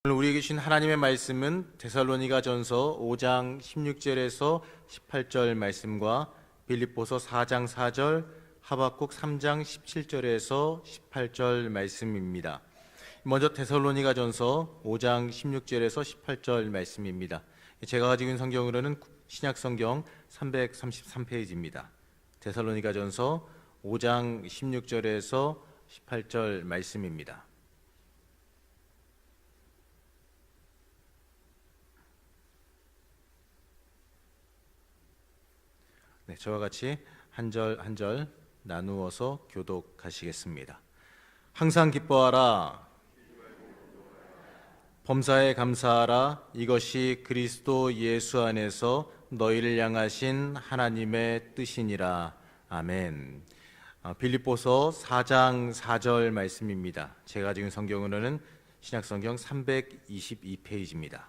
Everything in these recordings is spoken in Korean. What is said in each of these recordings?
오늘 우리에게 주신 하나님의 말씀은 데살로니가전서 5장 16절에서 18절 말씀과 빌립보서 4장 4절, 하박국 3장 17절에서 18절 말씀입니다. 먼저 데살로니가전서 5장 16절에서 18절 말씀입니다. 제가 가지고 있는 성경으로는 신약성경 333페이지입니다. 데살로니가전서 5장 16절에서 18절 말씀입니다. 네, 저와 같이 한 절 한 절 나누어서 교독하시겠습니다. 항상 기뻐하라. 범사에 감사하라. 이것이 그리스도 예수 안에서 너희를 향하신 하나님의 뜻이니라. 아멘. 빌립보서 4장 4절 말씀입니다. 제가 가지고 있는 성경으로는 신약성경 322페이지입니다.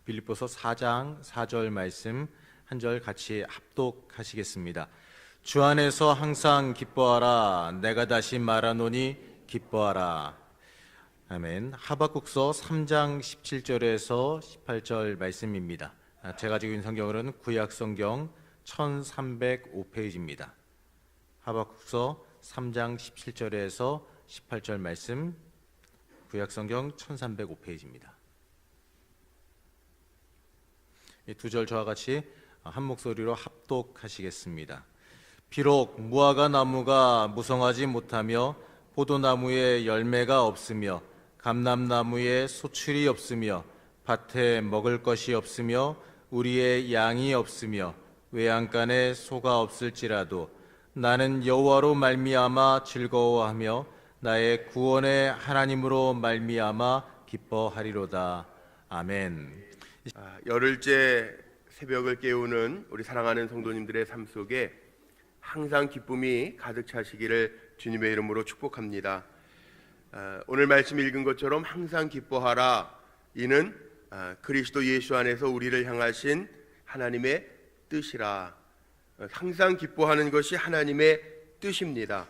빌립보서 4장 4절 말씀 한 절 같이 합독하시겠습니다. 주 안에서 항상 기뻐하라. 내가 다시 말하노니 기뻐하라. 아멘. 하박국서 3장 17절에서 18절 말씀입니다. 제가 가지고 있는 성경으로는 구약성경 1305페이지입니다. 하박국서 3장 17절에서 18절 말씀, 구약성경 1305페이지입니다. 이 두 절 저와 같이 한 목소리로 합독하시겠습니다. 비록 무화과 나무가 무성하지 못하며 포도나무에 열매가 없으며 감람나무에 소출이 없으며 밭에 먹을 것이 없으며 우리의 양이 없으며 외양간에 소가 없을지라도 나는 여호와로 말미암아 즐거워하며 나의 구원의 하나님으로 말미암아 기뻐하리로다. 아멘. 열흘째 새벽을 깨우는 우리 사랑하는 성도님들의 삶 속에 항상 기쁨이 가득 차시기를 주님의 이름으로 축복합니다. 오늘 말씀 읽은 것처럼 항상 기뻐하라. 이는 그리스도 예수 안에서 우리를 향하신 하나님의 뜻이라. 항상 기뻐하는 것이 하나님의 뜻입니다.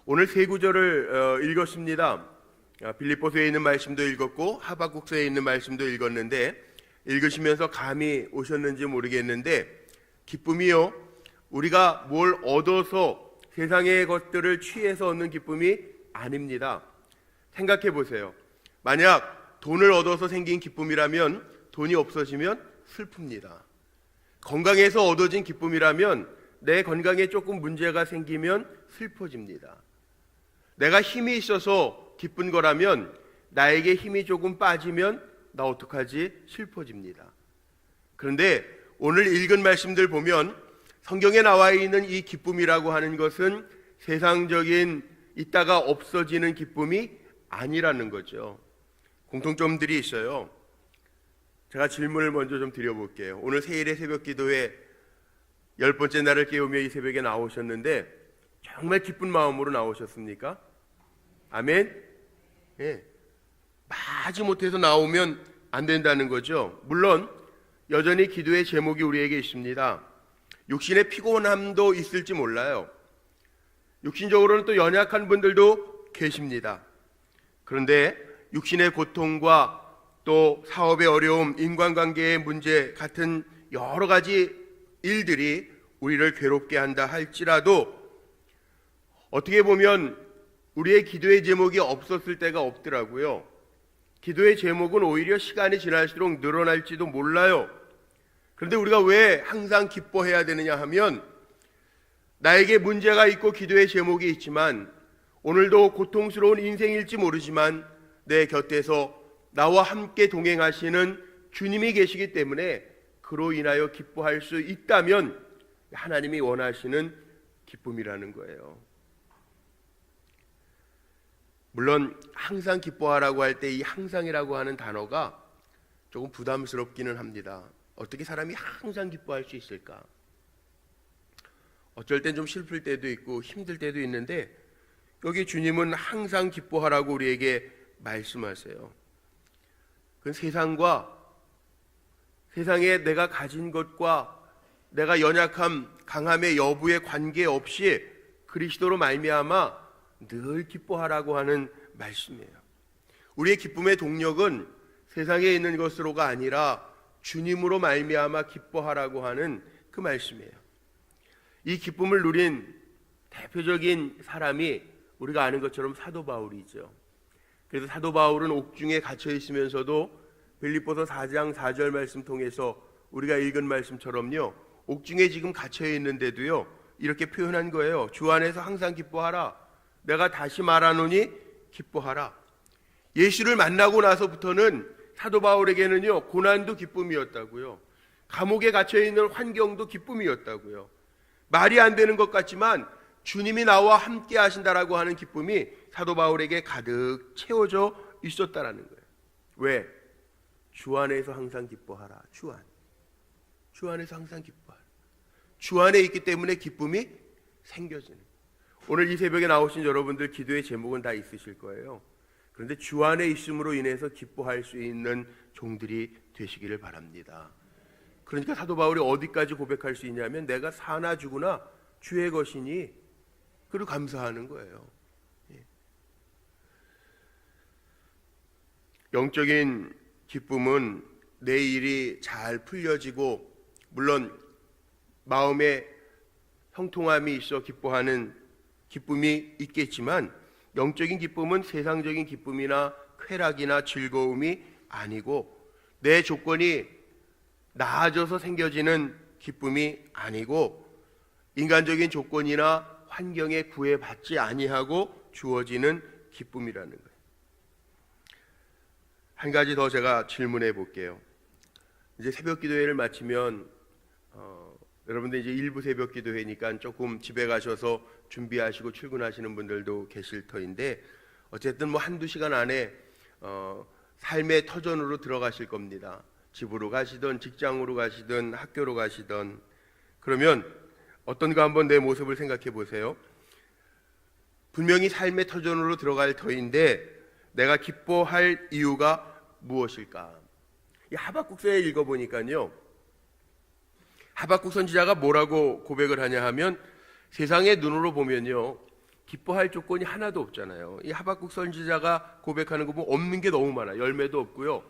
오늘 세 구절을 읽었습니다. 빌립보서에 있는 말씀도 읽었고 하박국서에 있는 말씀도 읽었는데 읽으시면서 감이 오셨는지 모르겠는데 기쁨이요, 우리가 뭘 얻어서 세상의 것들을 취해서 얻는 기쁨이 아닙니다. 생각해 보세요. 만약 돈을 얻어서 생긴 기쁨이라면 돈이 없어지면 슬픕니다. 건강에서 얻어진 기쁨이라면 내 건강에 조금 문제가 생기면 슬퍼집니다. 내가 힘이 있어서 기쁜 거라면 나에게 힘이 조금 빠지면 나 어떡하지? 슬퍼집니다. 그런데 오늘 읽은 말씀들 보면 성경에 나와 있는 이 기쁨이라고 하는 것은 세상적인 있다가 없어지는 기쁨이 아니라는 거죠. 공통점들이 있어요. 제가 질문을 먼저 좀 드려볼게요. 오늘 세일의 새벽 기도회 10번째 날을 깨우며 이 새벽에 나오셨는데 정말 기쁜 마음으로 나오셨습니까? 아멘? 예. 마지못해서 나오면 안 된다는 거죠. 물론 여전히 기도의 제목이 우리에게 있습니다. 육신의 피곤함도 있을지 몰라요. 육신적으로는 또 연약한 분들도 계십니다. 그런데 육신의 고통과 또 사업의 어려움, 인간관계의 문제 같은 여러 가지 일들이 우리를 괴롭게 한다 할지라도 어떻게 보면 우리의 기도의 제목이 없었을 때가 없더라고요. 기도의 제목은 오히려 시간이 지날수록 늘어날지도 몰라요. 그런데 우리가 왜 항상 기뻐해야 되느냐 하면 나에게 문제가 있고 기도의 제목이 있지만 오늘도 고통스러운 인생일지 모르지만 내 곁에서 나와 함께 동행하시는 주님이 계시기 때문에 그로 인하여 기뻐할 수 있다면 하나님이 원하시는 기쁨이라는 거예요. 물론 항상 기뻐하라고 할 때 이 항상이라고 하는 단어가 조금 부담스럽기는 합니다. 어떻게 사람이 항상 기뻐할 수 있을까? 어쩔 땐 좀 슬플 때도 있고 힘들 때도 있는데 여기 주님은 항상 기뻐하라고 우리에게 말씀하세요. 그건 세상에 내가 가진 것과 내가 연약함, 강함의 여부에 관계없이 그리스도로 말미암아 늘 기뻐하라고 하는 말씀이에요. 우리의 기쁨의 동력은 세상에 있는 것으로가 아니라 주님으로 말미암아 기뻐하라고 하는 그 말씀이에요. 이 기쁨을 누린 대표적인 사람이 우리가 아는 것처럼 사도 바울이죠. 그래서 사도 바울은 옥중에 갇혀 있으면서도 빌립보서 4장 4절 말씀 통해서 우리가 읽은 말씀처럼요, 옥중에 지금 갇혀 있는데도요 이렇게 표현한 거예요. 주 안에서 항상 기뻐하라. 내가 다시 말하노니 기뻐하라. 예수를 만나고 나서부터는 사도 바울에게는요 고난도 기쁨이었다고요. 감옥에 갇혀 있는 환경도 기쁨이었다고요. 말이 안 되는 것 같지만 주님이 나와 함께 하신다라고 하는 기쁨이 사도 바울에게 가득 채워져 있었다라는 거예요. 왜? 주 안에서 항상 기뻐하라. 주 안에서 항상 기뻐하라. 주 안에 있기 때문에 기쁨이 생겨지는 거예요. 오늘 이 새벽에 나오신 여러분들 기도의 제목은 다 있으실 거예요. 그런데 주 안에 있음으로 인해서 기뻐할 수 있는 종들이 되시기를 바랍니다. 그러니까 사도 바울이 어디까지 고백할 수 있냐면 내가 사나 죽으나 주의 것이니, 그리고 감사하는 거예요. 영적인 기쁨은 내 일이 잘 풀려지고 물론 마음에 형통함이 있어 기뻐하는 기쁨이 있겠지만 영적인 기쁨은 세상적인 기쁨이나 쾌락이나 즐거움이 아니고 내 조건이 나아져서 생겨지는 기쁨이 아니고 인간적인 조건이나 환경에 구애받지 아니하고 주어지는 기쁨이라는 거예요. 한 가지 더 제가 질문해 볼게요. 이제 새벽 기도회를 마치면 여러분들 이제 일부 새벽 기도회니까 조금 집에 가셔서 준비하시고 출근하시는 분들도 계실 터인데 어쨌든 뭐 한두 시간 안에 삶의 터전으로 들어가실 겁니다. 집으로 가시든 직장으로 가시든 학교로 가시든. 그러면 어떤가 한번 내 모습을 생각해 보세요. 분명히 삶의 터전으로 들어갈 터인데 내가 기뻐할 이유가 무엇일까? 이 하박국서에 읽어보니까요, 하박국 선지자가 뭐라고 고백을 하냐 하면 세상의 눈으로 보면요 기뻐할 조건이 하나도 없잖아요. 이 하박국 선지자가 고백하는 거 보면 없는 게 너무 많아요. 열매도 없고요,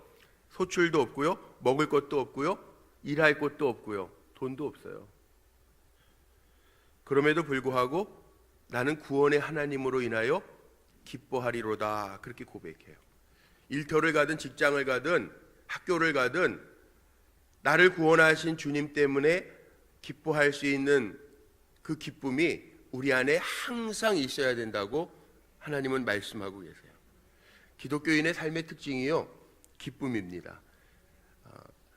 소출도 없고요, 먹을 것도 없고요, 일할 곳도 없고요, 돈도 없어요. 그럼에도 불구하고 나는 구원의 하나님으로 인하여 기뻐하리로다, 그렇게 고백해요. 일터를 가든 직장을 가든 학교를 가든 나를 구원하신 주님 때문에 기뻐할 수 있는 그 기쁨이 우리 안에 항상 있어야 된다고 하나님은 말씀하고 계세요. 기독교인의 삶의 특징이요 기쁨입니다.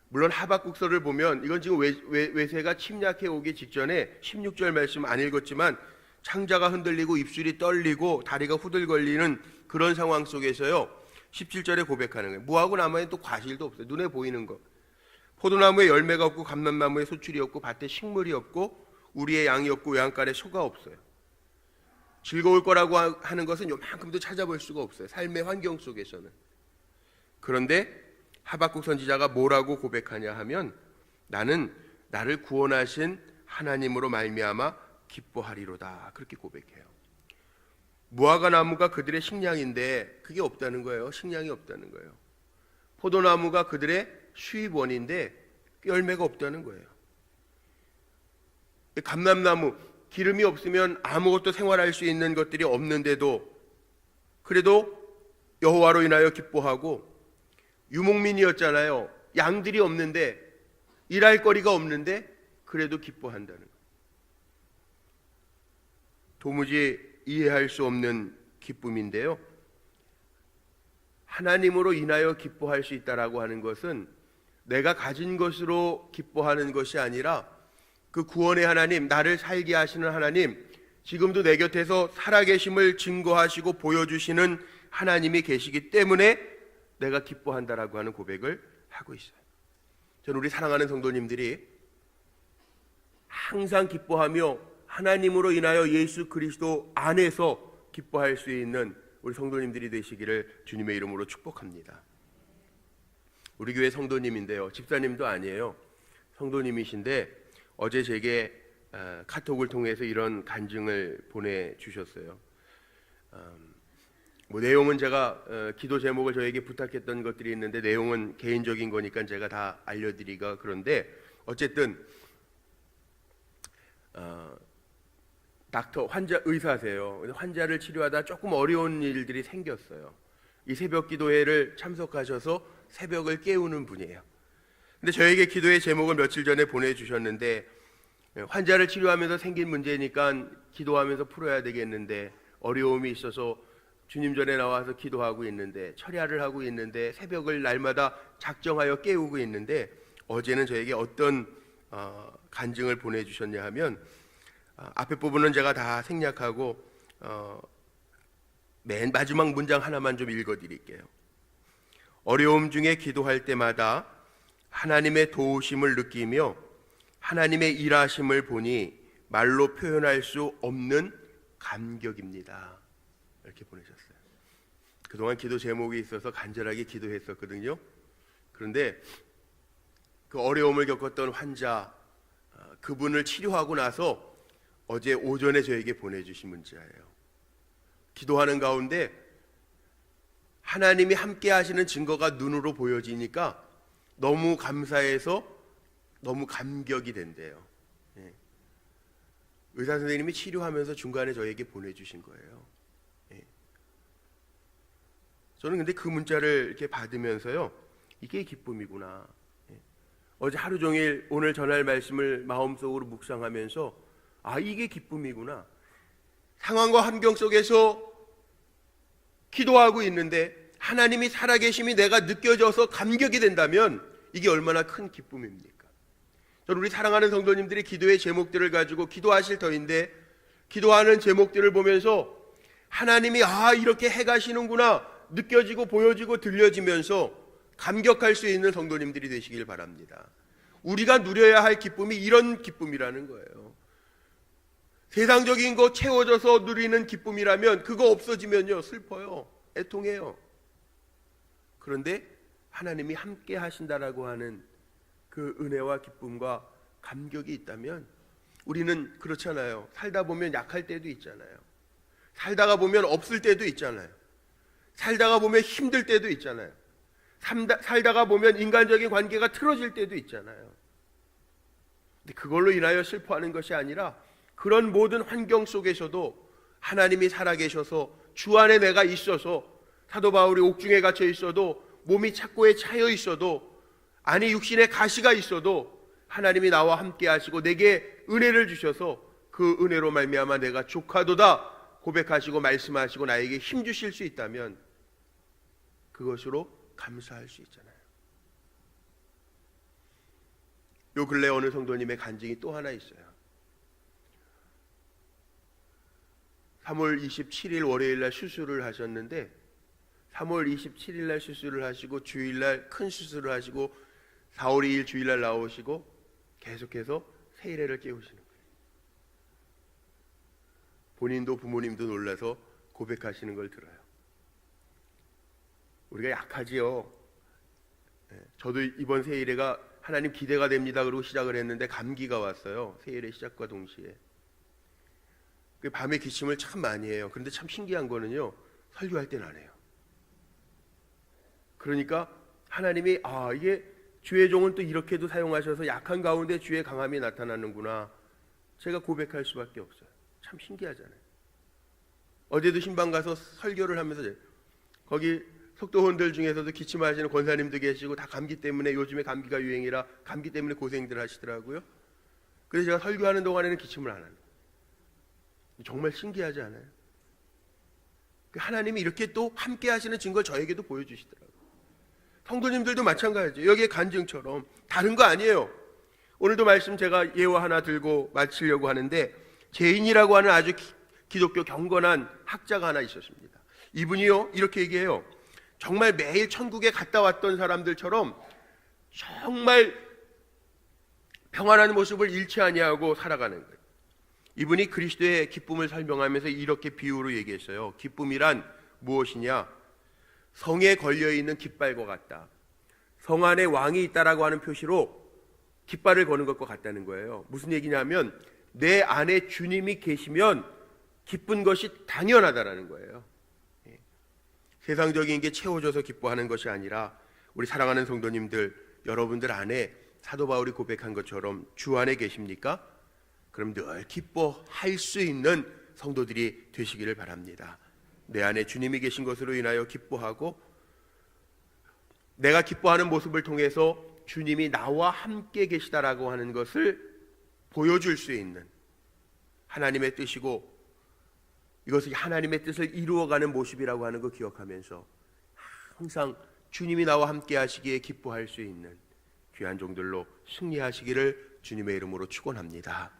물론 하박국서를 보면 이건 지금 외세가 침략해 오기 직전에 16절 말씀 안 읽었지만 창자가 흔들리고 입술이 떨리고 다리가 후들거리는 그런 상황 속에서요 17절에 고백하는 거예요. 무하고 남아있는 또 과실도 없어요. 눈에 보이는 거. 포도나무에 열매가 없고 감람나무에 소출이 없고 밭에 식물이 없고 우리의 양이 없고 외양간에 소가 없어요. 즐거울 거라고 하는 것은 요만큼도 찾아볼 수가 없어요. 삶의 환경 속에서는. 그런데 하박국 선지자가 뭐라고 고백하냐 하면 나는 나를 구원하신 하나님으로 말미암아 기뻐하리로다, 그렇게 고백해요. 무화과 나무가 그들의 식량인데 그게 없다는 거예요. 식량이 없다는 거예요. 포도나무가 그들의 수입원인데 열매가 없다는 거예요. 감람나무, 기름이 없으면 아무것도 생활할 수 있는 것들이 없는데도 그래도 여호와로 인하여 기뻐하고, 유목민이었잖아요. 양들이 없는데 일할 거리가 없는데 그래도 기뻐한다는 거예요. 도무지 이해할 수 없는 기쁨인데요, 하나님으로 인하여 기뻐할 수 있다라고 하는 것은 내가 가진 것으로 기뻐하는 것이 아니라 그 구원의 하나님, 나를 살게 하시는 하나님, 지금도 내 곁에서 살아계심을 증거하시고 보여주시는 하나님이 계시기 때문에 내가 기뻐한다라고 하는 고백을 하고 있어요. 저는 우리 사랑하는 성도님들이 항상 기뻐하며 하나님으로 인하여 예수 그리스도 안에서 기뻐할 수 있는 우리 성도님들이 되시기를 주님의 이름으로 축복합니다. 우리 교회 성도님인데요, 집사님도 아니에요. 성도님이신데 어제 제게 카톡을 통해서 이런 간증을 보내주셨어요. 뭐 내용은 제가 기도 제목을 저에게 부탁했던 것들이 있는데 내용은 개인적인 거니까 제가 다 알려드리기가 그런데 어쨌든 의사세요. 환자를 치료하다 조금 어려운 일들이 생겼어요. 이 새벽 기도회를 참석하셔서 새벽을 깨우는 분이에요. 근데 저에게 기도의 제목을 며칠 전에 보내주셨는데 환자를 치료하면서 생긴 문제니까 기도하면서 풀어야 되겠는데 어려움이 있어서 주님 전에 나와서 기도하고 있는데 철야를 하고 있는데 새벽을 날마다 작정하여 깨우고 있는데 어제는 저에게 어떤 간증을 보내주셨냐 하면 앞에 부분은 제가 다 생략하고 맨 마지막 문장 하나만 좀 읽어드릴게요. 어려움 중에 기도할 때마다 하나님의 도우심을 느끼며 하나님의 일하심을 보니 말로 표현할 수 없는 감격입니다. 이렇게 보내셨어요. 그동안 기도 제목이 있어서 간절하게 기도했었거든요. 그런데 그 어려움을 겪었던 환자 그분을 치료하고 나서 어제 오전에 저에게 보내주신 문자예요. 기도하는 가운데 하나님이 함께 하시는 증거가 눈으로 보여지니까 너무 감사해서 너무 감격이 된대요. 의사 선생님이 치료하면서 중간에 저에게 보내주신 거예요. 저는 근데 그 문자를 이렇게 받으면서요, 이게 기쁨이구나. 어제 하루 종일 오늘 전할 말씀을 마음속으로 묵상하면서 이게 기쁨이구나. 상황과 환경 속에서 기도하고 있는데 하나님이 살아계심이 내가 느껴져서 감격이 된다면 이게 얼마나 큰 기쁨입니까? 저는 우리 사랑하는 성도님들이 기도의 제목들을 가지고 기도하실 터인데 기도하는 제목들을 보면서 하나님이 이렇게 해가시는구나 느껴지고 보여지고 들려지면서 감격할 수 있는 성도님들이 되시길 바랍니다. 우리가 누려야 할 기쁨이 이런 기쁨이라는 거예요. 세상적인 거 채워져서 누리는 기쁨이라면 그거 없어지면요 슬퍼요, 애통해요. 그런데 하나님이 함께 하신다라고 하는 그 은혜와 기쁨과 감격이 있다면 우리는 그렇잖아요. 살다 보면 약할 때도 있잖아요. 살다가 보면 없을 때도 있잖아요. 살다가 보면 힘들 때도 있잖아요. 살다가 보면 인간적인 관계가 틀어질 때도 있잖아요. 근데 그걸로 인하여 슬퍼하는 것이 아니라 그런 모든 환경 속에서도 하나님이 살아계셔서 주 안에 내가 있어서 사도 바울이 옥중에 갇혀 있어도 몸이 착고에 차여 있어도 아니 육신에 가시가 있어도 하나님이 나와 함께 하시고 내게 은혜를 주셔서 그 은혜로 말미암아 내가 족하도다 고백하시고 말씀하시고 나에게 힘 주실 수 있다면 그것으로 감사할 수 있잖아요. 요 근래 어느 성도님의 간증이 또 하나 있어요. 3월 27일 월요일날 수술을 하셨는데 3월 27일날 수술을 하시고 주일날 큰 수술을 하시고 4월 2일 주일날 나오시고 계속해서 세일회를 깨우시는 거예요. 본인도 부모님도 놀라서 고백하시는 걸 들어요. 우리가 약하지요. 저도 이번 세일회가 하나님 기대가 됩니다 그러고 시작을 했는데 감기가 왔어요. 세일회 시작과 동시에. 밤에 기침을 참 많이 해요. 그런데 참 신기한 거는요, 설교할 때는 안 해요. 그러니까 하나님이 이게 주의 종은 또 이렇게도 사용하셔서 약한 가운데 주의 강함이 나타나는구나. 제가 고백할 수밖에 없어요. 참 신기하잖아요. 어제도 신방 가서 설교를 하면서 거기 속도원들 중에서도 기침하시는 권사님도 계시고 다 감기 때문에 요즘에 감기가 유행이라 감기 때문에 고생들 하시더라고요. 그래서 제가 설교하는 동안에는 기침을 안 합니다. 정말 신기하지 않아요? 하나님이 이렇게 또 함께 하시는 증거를 저에게도 보여주시더라고요. 성도님들도 마찬가지예요. 여기에 간증처럼 다른 거 아니에요. 오늘도 말씀 제가 예화 하나 들고 마치려고 하는데 제인이라고 하는 아주 기독교 경건한 학자가 하나 있었습니다. 이분이요 이렇게 얘기해요. 정말 매일 천국에 갔다 왔던 사람들처럼 정말 평안한 모습을 잃지 아니하고 살아가는 거예요. 이분이 그리스도의 기쁨을 설명하면서 이렇게 비유로 얘기했어요. 기쁨이란 무엇이냐? 성에 걸려있는 깃발과 같다. 성 안에 왕이 있다라고 하는 표시로 깃발을 거는 것과 같다는 거예요. 무슨 얘기냐면 내 안에 주님이 계시면 기쁜 것이 당연하다라는 거예요. 세상적인 게 채워져서 기뻐하는 것이 아니라 우리 사랑하는 성도님들, 여러분들 안에 사도 바울이 고백한 것처럼 주 안에 계십니까? 그럼 늘 기뻐할 수 있는 성도들이 되시기를 바랍니다. 내 안에 주님이 계신 것으로 인하여 기뻐하고, 내가 기뻐하는 모습을 통해서 주님이 나와 함께 계시다라고 하는 것을 보여줄 수 있는 하나님의 뜻이고, 이것이 하나님의 뜻을 이루어가는 모습이라고 하는 거 기억하면서 항상 주님이 나와 함께 하시기에 기뻐할 수 있는 귀한 종들로 승리하시기를 주님의 이름으로 축원합니다.